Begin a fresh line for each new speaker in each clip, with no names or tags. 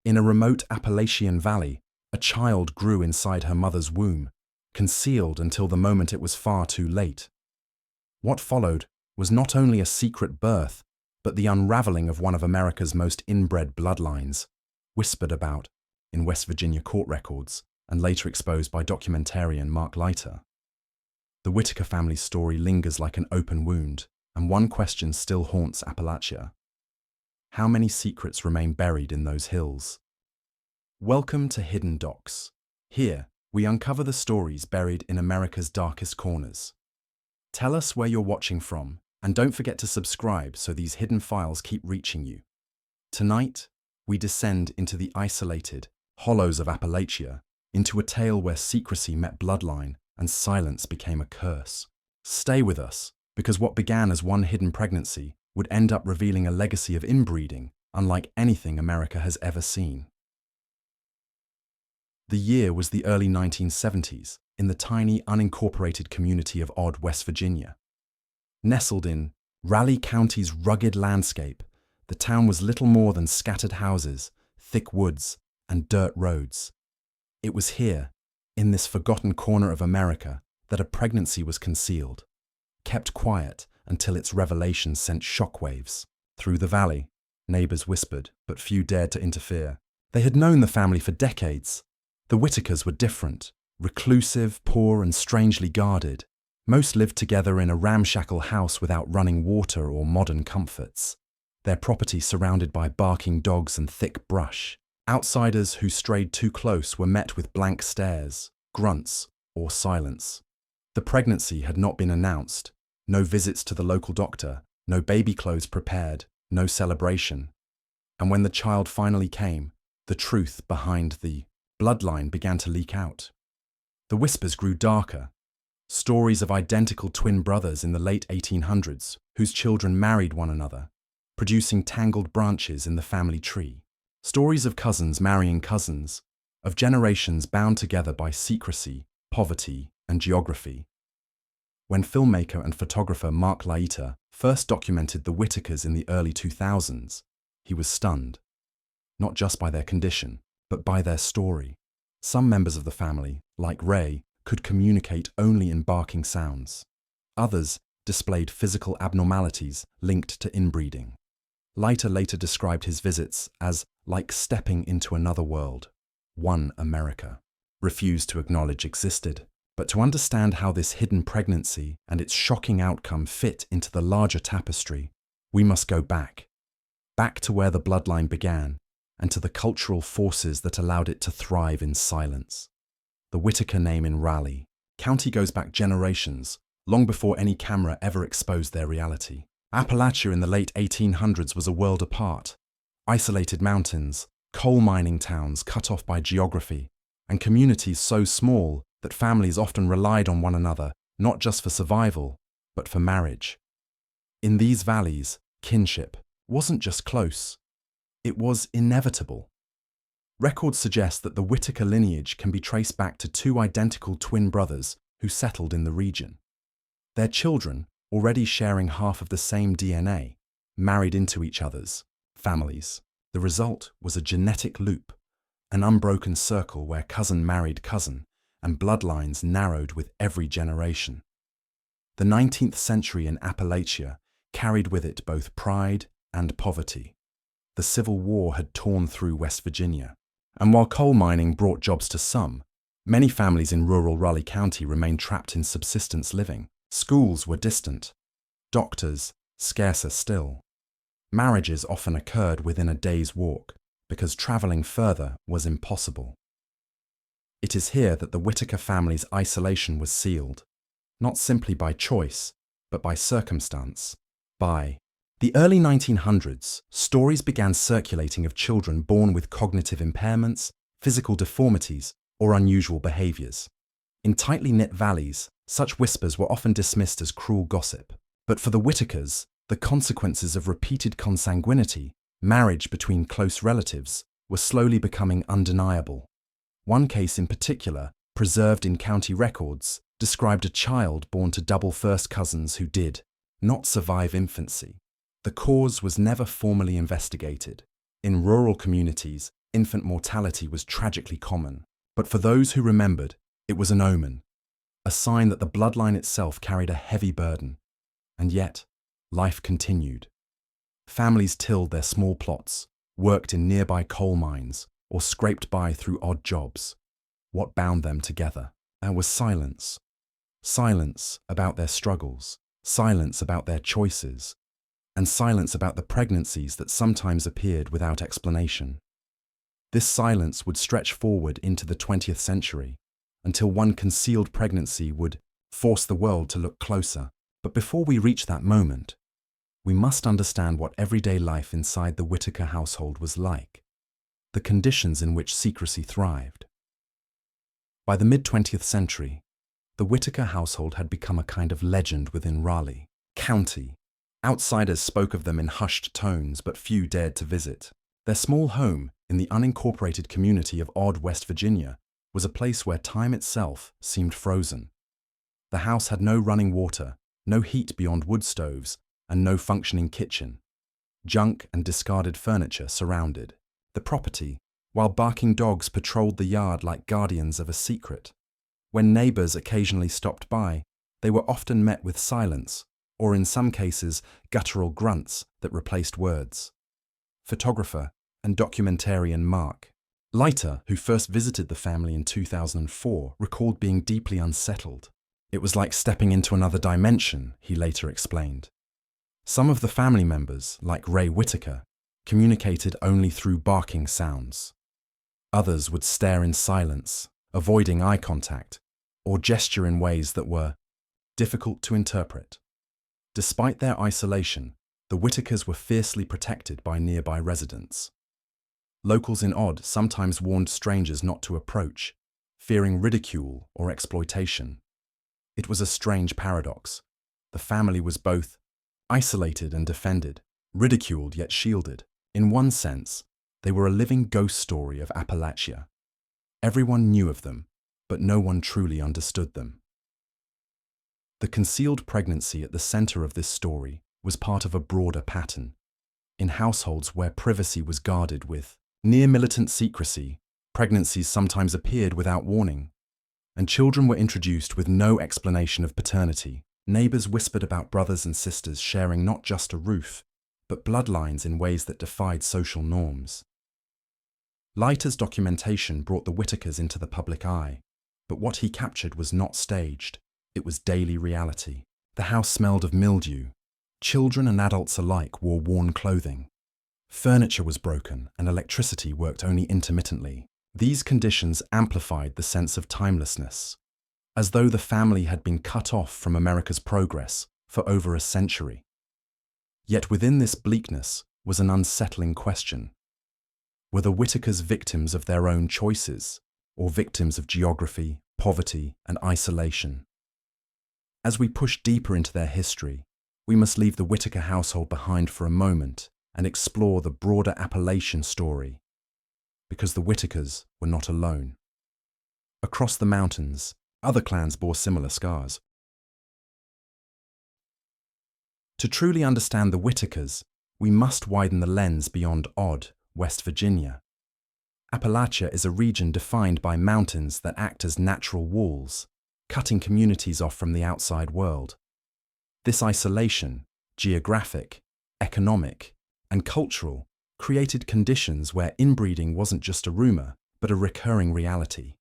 In a remote Appalachian valley, a child grew inside her mother's womb, concealed until the moment it was far too late. What followed was not only a secret birth, but the unraveling of one of America's most inbred bloodlines, whispered about in West Virginia court records and later exposed by documentarian Mark Laita. The Whittaker family's story lingers like an open wound, and one question still haunts Appalachia. How many secrets remain buried in those hills? Welcome to Hidden Docs. Here, we uncover the stories buried in America's darkest corners. Tell us where you're watching from, and don't forget to subscribe so these hidden files keep reaching you. Tonight, we descend into the isolated hollows of Appalachia, into a tale where secrecy met bloodline and silence became a curse. Stay with us, because what began as one hidden pregnancy would end up revealing a legacy of inbreeding unlike anything America has ever seen. The year was the early 1970s in the tiny, unincorporated community of Odd, West Virginia. Nestled in Raleigh County's rugged landscape, the town was little more than scattered houses, thick woods, and dirt roads. It was here, in this forgotten corner of America, that a pregnancy was concealed, kept quiet until its revelation sent shockwaves. Through the valley, neighbors whispered, but few dared to interfere. They had known the family for decades. The Whittakers were different, reclusive, poor, and strangely guarded. Most lived together in a ramshackle house without running water or modern comforts, their property surrounded by barking dogs and thick brush. Outsiders who strayed too close were met with blank stares, grunts, or silence. The pregnancy had not been announced. No visits to the local doctor, no baby clothes prepared, no celebration. And when the child finally came, the truth behind the bloodline began to leak out. The whispers grew darker. Stories of identical twin brothers in the late 1800s whose children married one another, producing tangled branches in the family tree. Stories of cousins marrying cousins, of generations bound together by secrecy, poverty, and geography. When filmmaker and photographer Mark Laita first documented the Whittakers in the early 2000s, he was stunned, not just by their condition, but by their story. Some members of the family, like Ray, could communicate only in barking sounds. Others displayed physical abnormalities linked to inbreeding. Laita later described his visits as like stepping into another world, one America, refused to acknowledge existed. But to understand how this hidden pregnancy and its shocking outcome fit into the larger tapestry, we must go back to where the bloodline began, and to the cultural forces that allowed it to thrive in silence. The Whittaker name in Raleigh County goes back generations, long before any camera ever exposed their reality. Appalachia in the late 1800s was a world apart. Isolated mountains, coal mining towns cut off by geography, and communities so small that families often relied on one another, not just for survival, but for marriage. In these valleys, kinship wasn't just close, it was inevitable. Records suggest that the Whittaker lineage can be traced back to two identical twin brothers who settled in the region. Their children, already sharing half of the same DNA, married into each other's families. The result was a genetic loop, an unbroken circle where cousin married cousin, and bloodlines narrowed with every generation. The 19th century in Appalachia carried with it both pride and poverty. The Civil War had torn through West Virginia, and while coal mining brought jobs to some, many families in rural Raleigh County remained trapped in subsistence living. Schools were distant, doctors scarcer still. Marriages often occurred within a day's walk, because traveling further was impossible. It is here that the Whittaker family's isolation was sealed, not simply by choice, but by circumstance. By the early 1900s, stories began circulating of children born with cognitive impairments, physical deformities, or unusual behaviors. In tightly knit valleys, such whispers were often dismissed as cruel gossip. But for the Whittakers, the consequences of repeated consanguinity, marriage between close relatives, were slowly becoming undeniable. One case in particular, preserved in county records, described a child born to double first cousins who did not survive infancy. The cause was never formally investigated. In rural communities, infant mortality was tragically common. But for those who remembered, it was an omen, a sign that the bloodline itself carried a heavy burden. And yet, life continued. Families tilled their small plots, worked in nearby coal mines, or scraped by through odd jobs. What bound them together? There was silence. Silence about their struggles, silence about their choices, and silence about the pregnancies that sometimes appeared without explanation. This silence would stretch forward into the 20th century, until one concealed pregnancy would force the world to look closer. But before we reach that moment, we must understand what everyday life inside the Whittaker household was like, the conditions in which secrecy thrived. By the mid-20th century, the Whittaker household had become a kind of legend within Raleigh County. Outsiders spoke of them in hushed tones, but few dared to visit. Their small home in the unincorporated community of Odd, West Virginia, was a place where time itself seemed frozen. The house had no running water, no heat beyond wood stoves, and no functioning kitchen. Junk and discarded furniture surrounded the property, while barking dogs patrolled the yard like guardians of a secret. When neighbors occasionally stopped by, they were often met with silence, or in some cases, guttural grunts that replaced words. Photographer and documentarian Mark Laita, who first visited the family in 2004, recalled being deeply unsettled. It was like stepping into another dimension, he later explained. Some of the family members, like Ray Whittaker, communicated only through barking sounds. Others would stare in silence, avoiding eye contact, or gesture in ways that were difficult to interpret. Despite their isolation, the Whittakers were fiercely protected by nearby residents. Locals in Odd sometimes warned strangers not to approach, fearing ridicule or exploitation. It was a strange paradox. The family was both isolated and defended, ridiculed yet shielded. In one sense, they were a living ghost story of Appalachia. Everyone knew of them, but no one truly understood them. The concealed pregnancy at the center of this story was part of a broader pattern. In households where privacy was guarded with near-militant secrecy, pregnancies sometimes appeared without warning, and children were introduced with no explanation of paternity. Neighbors whispered about brothers and sisters sharing not just a roof, but bloodlines in ways that defied social norms. Laita's documentation brought the Whittakers into the public eye, but what he captured was not staged. It was daily reality. The house smelled of mildew. Children and adults alike wore worn clothing. Furniture was broken and electricity worked only intermittently. These conditions amplified the sense of timelessness, as though the family had been cut off from America's progress for over a century. Yet within this bleakness was an unsettling question. Were the Whittakers victims of their own choices, or victims of geography, poverty, and isolation? As we push deeper into their history, we must leave the Whittaker household behind for a moment and explore the broader Appalachian story, because the Whittakers were not alone. Across the mountains, other clans bore similar scars. To truly understand the Whittakers, we must widen the lens beyond Odd, West Virginia. Appalachia is a region defined by mountains that act as natural walls, cutting communities off from the outside world. This isolation, geographic, economic, and cultural, created conditions where inbreeding wasn't just a rumor, but a recurring reality.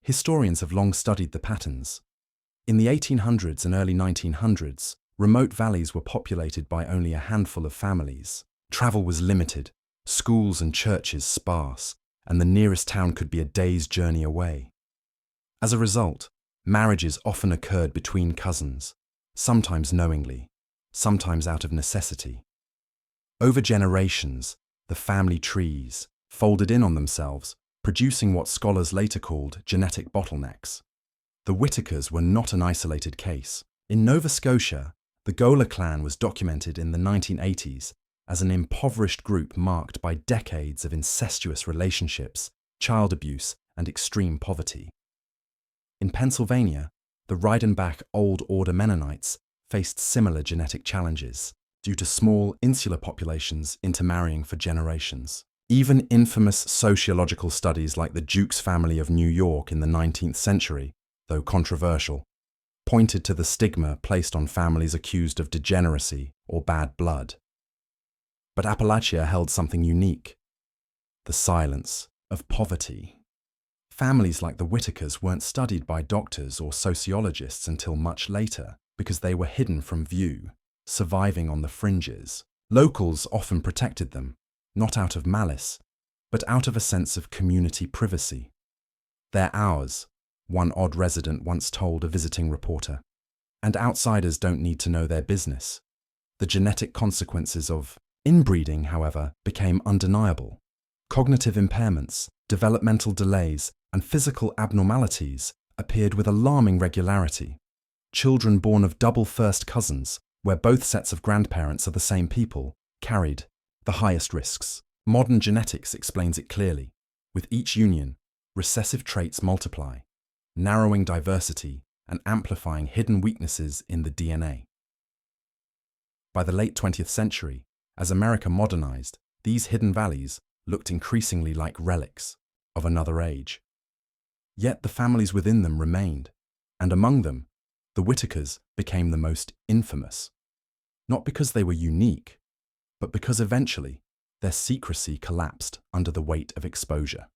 Historians have long studied the patterns. In the 1800s and early 1900s, remote valleys were populated by only a handful of families. Travel was limited, schools and churches sparse, and the nearest town could be a day's journey away. As a result, marriages often occurred between cousins, sometimes knowingly, sometimes out of necessity. Over generations, the family trees folded in on themselves, producing what scholars later called genetic bottlenecks. The Whittakers were not an isolated case. In Nova Scotia, the Gola clan was documented in the 1980s as an impoverished group marked by decades of incestuous relationships, child abuse, and extreme poverty. In Pennsylvania, the Reidenbach Old Order Mennonites faced similar genetic challenges due to small, insular populations intermarrying for generations. Even infamous sociological studies like the Jukes family of New York in the 19th century, though controversial, pointed to the stigma placed on families accused of degeneracy or bad blood. But Appalachia held something unique: the silence of poverty. Families like the Whittakers weren't studied by doctors or sociologists until much later because they were hidden from view, surviving on the fringes. Locals often protected them, not out of malice, but out of a sense of community privacy. "They're ours," one odd resident once told a visiting reporter, "and outsiders don't need to know their business." The genetic consequences of inbreeding, however, became undeniable. Cognitive impairments, developmental delays, and physical abnormalities appeared with alarming regularity. Children born of double first cousins, where both sets of grandparents are the same people, carried the highest risks. Modern genetics explains it clearly. With each union, recessive traits multiply, narrowing diversity and amplifying hidden weaknesses in the DNA. By the late 20th century, as America modernized, these hidden valleys looked increasingly like relics of another age. Yet the families within them remained, and among them, the Whittakers became the most infamous. Not because they were unique, but because eventually their secrecy collapsed under the weight of exposure.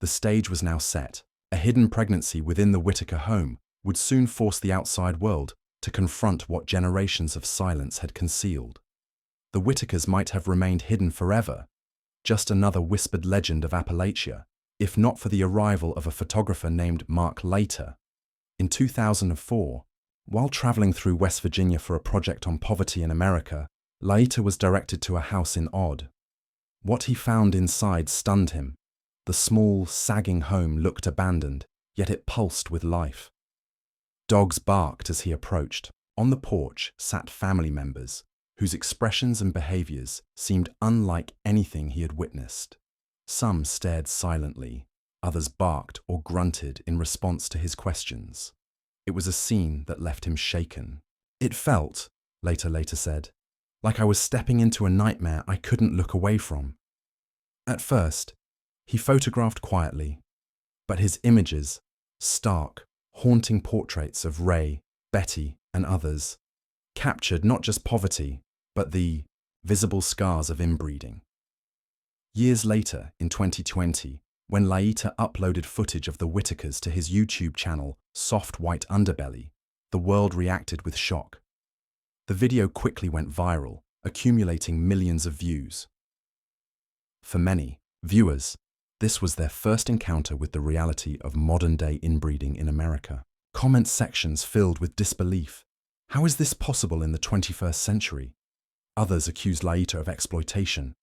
The stage was now set. A hidden pregnancy within the Whittaker home would soon force the outside world to confront what generations of silence had concealed. The Whittakers might have remained hidden forever, just another whispered legend of Appalachia, if not for the arrival of a photographer named Mark Laita. In 2004, while traveling through West Virginia for a project on poverty in America, Laita was directed to a house in Odd. What he found inside stunned him. The small, sagging home looked abandoned, yet it pulsed with life. Dogs barked as he approached. On the porch sat family members, whose expressions and behaviors seemed unlike anything he had witnessed. Some stared silently, others barked or grunted in response to his questions. It was a scene that left him shaken. "It felt," Later said, "like I was stepping into a nightmare I couldn't look away from." At first, he photographed quietly, but his images, stark, haunting portraits of Ray, Betty, and others, captured not just poverty, but the visible scars of inbreeding. Years later, in 2020, when Laita uploaded footage of the Whittakers to his YouTube channel, Soft White Underbelly, the world reacted with shock. The video quickly went viral, accumulating millions of views. For many viewers, this was their first encounter with the reality of modern-day inbreeding in America. Comment sections filled with disbelief. How is this possible in the 21st century? Others accused Laita of exploitation.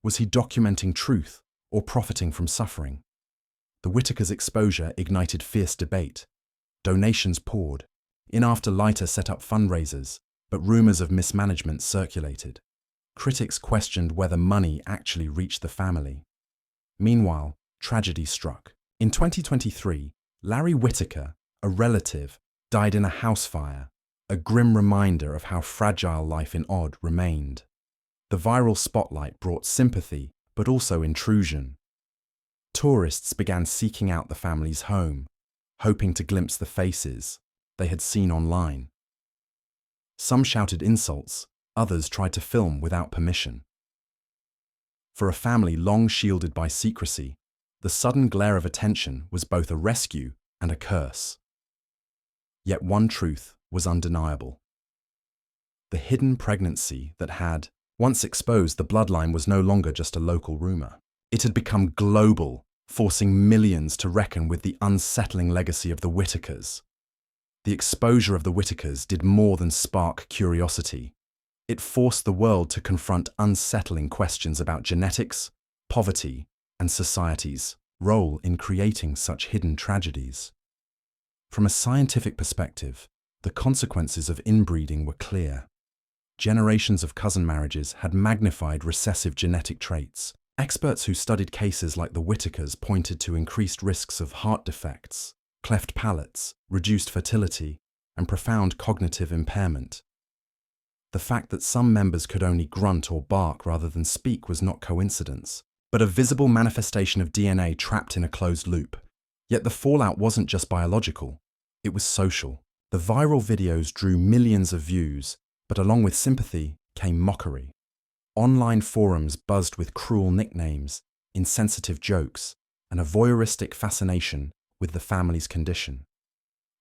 Was he documenting truth or profiting from suffering? The Whittakers' exposure ignited fierce debate. Donations poured in after Laita set up fundraisers, but rumors of mismanagement circulated. Critics questioned whether money actually reached the family. Meanwhile, tragedy struck. In 2023, Larry Whittaker, a relative, died in a house fire, a grim reminder of how fragile life in Odd remained. The viral spotlight brought sympathy, but also intrusion. Tourists began seeking out the family's home, hoping to glimpse the faces they had seen online. Some shouted insults, others tried to film without permission. For a family long shielded by secrecy, the sudden glare of attention was both a rescue and a curse. Yet one truth was undeniable. The hidden pregnancy that had once exposed the bloodline was no longer just a local rumor. It had become global, forcing millions to reckon with the unsettling legacy of the Whittakers. The exposure of the Whittakers did more than spark curiosity. It forced the world to confront unsettling questions about genetics, poverty, and society's role in creating such hidden tragedies. From a scientific perspective, the consequences of inbreeding were clear. Generations of cousin marriages had magnified recessive genetic traits. Experts who studied cases like the Whittakers pointed to increased risks of heart defects, cleft palates, reduced fertility, and profound cognitive impairment. The fact that some members could only grunt or bark rather than speak was not coincidence, but a visible manifestation of DNA trapped in a closed loop. Yet the fallout wasn't just biological, it was social. The viral videos drew millions of views, but along with sympathy came mockery. Online forums buzzed with cruel nicknames, insensitive jokes, and a voyeuristic fascination with the family's condition.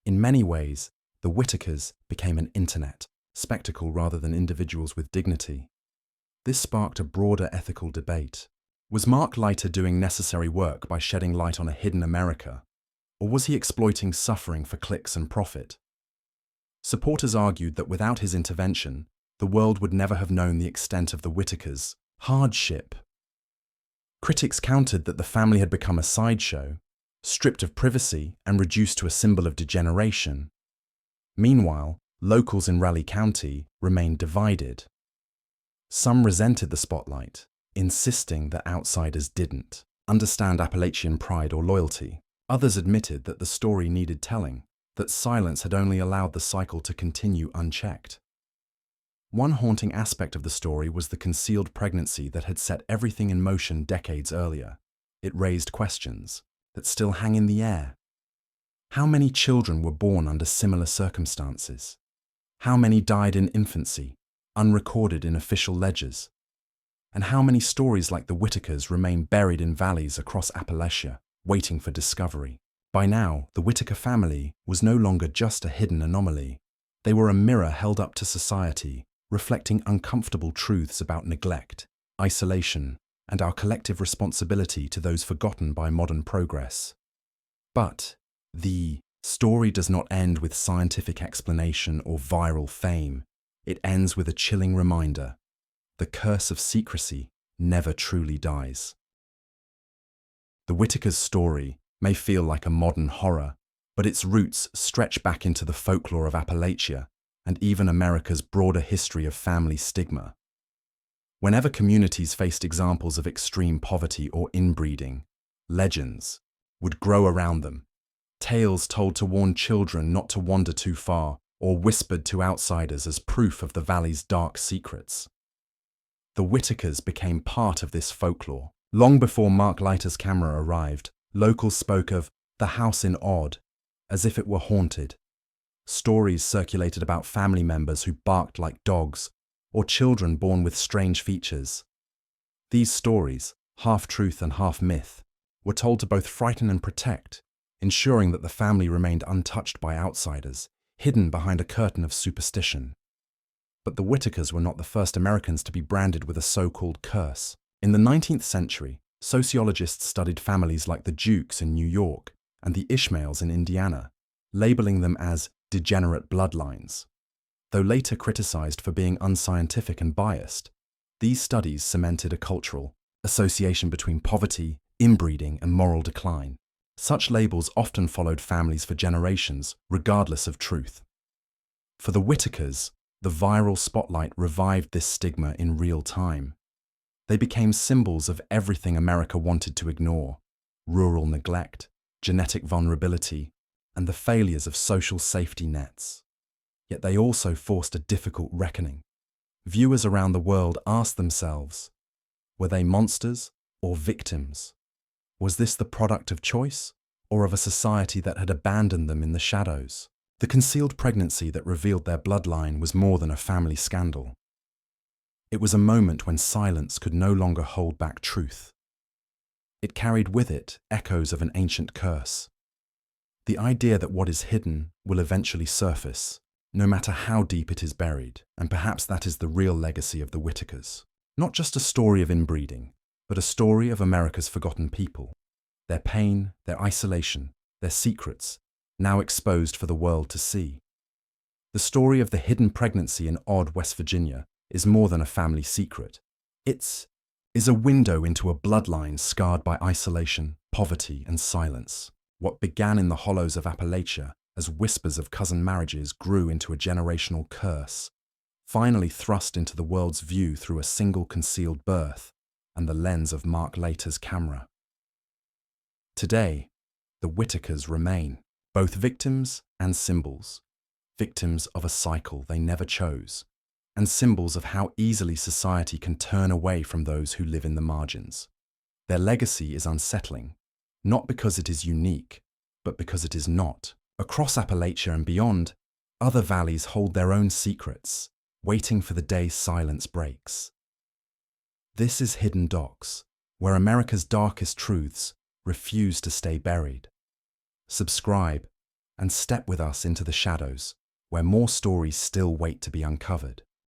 In many ways, the Whittakers became an internet spectacle rather than individuals with dignity. This sparked a broader ethical debate. Was Mark Laita doing necessary work by shedding light on a hidden America, or was he exploiting suffering for clicks and profit? Supporters argued that without his intervention, the world would never have known the extent of the Whittakers' hardship. Critics countered that the family had become a sideshow, stripped of privacy and reduced to a symbol of degeneration. Meanwhile, locals in Raleigh County remained divided. Some resented the spotlight, insisting that outsiders didn't understand Appalachian pride or loyalty. Others admitted that the story needed telling, that silence had only allowed the cycle to continue unchecked. One haunting aspect of the story was the concealed pregnancy that had set everything in motion decades earlier. It raised questions that still hang in the air. How many children were born under similar circumstances? How many died in infancy, unrecorded in official ledgers? And how many stories like the Whittakers remain buried in valleys across Appalachia, waiting for discovery? By now, the Whittaker family was no longer just a hidden anomaly. They were a mirror held up to society, reflecting uncomfortable truths about neglect, isolation, and our collective responsibility to those forgotten by modern progress. But the story does not end with scientific explanation or viral fame. It ends with a chilling reminder: the curse of secrecy never truly dies. The Whittaker's story may feel like a modern horror, but its roots stretch back into the folklore of Appalachia and even America's broader history of family stigma. Whenever communities faced examples of extreme poverty or inbreeding, legends would grow around them. Tales told to warn children not to wander too far, or whispered to outsiders as proof of the valley's dark secrets. The Whittakers became part of this folklore. Long before Mark Laita's camera arrived, locals spoke of the house in Odd as if it were haunted. Stories circulated about family members who barked like dogs, or children born with strange features. These stories, half truth and half myth, were told to both frighten and protect, ensuring that the family remained untouched by outsiders, hidden behind a curtain of superstition. But the Whittakers were not the first Americans to be branded with a so-called curse. In the 19th century, sociologists studied families like the Dukes in New York and the Ishmaels in Indiana, labeling them as degenerate bloodlines. Though later criticized for being unscientific and biased, these studies cemented a cultural association between poverty, inbreeding, and moral decline. Such labels often followed families for generations, regardless of truth. For the Whittakers, the viral spotlight revived this stigma in real time. They became symbols of everything America wanted to ignore: rural neglect, genetic vulnerability, and the failures of social safety nets. Yet they also forced a difficult reckoning. Viewers around the world asked themselves, were they monsters or victims? Was this the product of choice, or of a society that had abandoned them in the shadows? The concealed pregnancy that revealed their bloodline was more than a family scandal. It was a moment when silence could no longer hold back truth. It carried with it echoes of an ancient curse. The idea that what is hidden will eventually surface, no matter how deep it is buried, and perhaps that is the real legacy of the Whittakers. Not just a story of inbreeding, but a story of America's forgotten people. Their pain, their isolation, their secrets, now exposed for the world to see. The story of the hidden pregnancy in Odd, West Virginia, is more than a family secret. It is a window into a bloodline scarred by isolation, poverty, and silence. What began in the hollows of Appalachia as whispers of cousin marriages grew into a generational curse, finally thrust into the world's view through a single concealed birth and the lens of Mark Laita's camera. Today, the Whittakers remain both victims and symbols, victims of a cycle they never chose, and symbols of how easily society can turn away from those who live in the margins. Their legacy is unsettling, not because it is unique, but because it is not. Across Appalachia and beyond, other valleys hold their own secrets, waiting for the day silence breaks. This is Hidden Docs, where America's darkest truths refuse to stay buried. Subscribe and step with us into the shadows, where more stories still wait to be uncovered.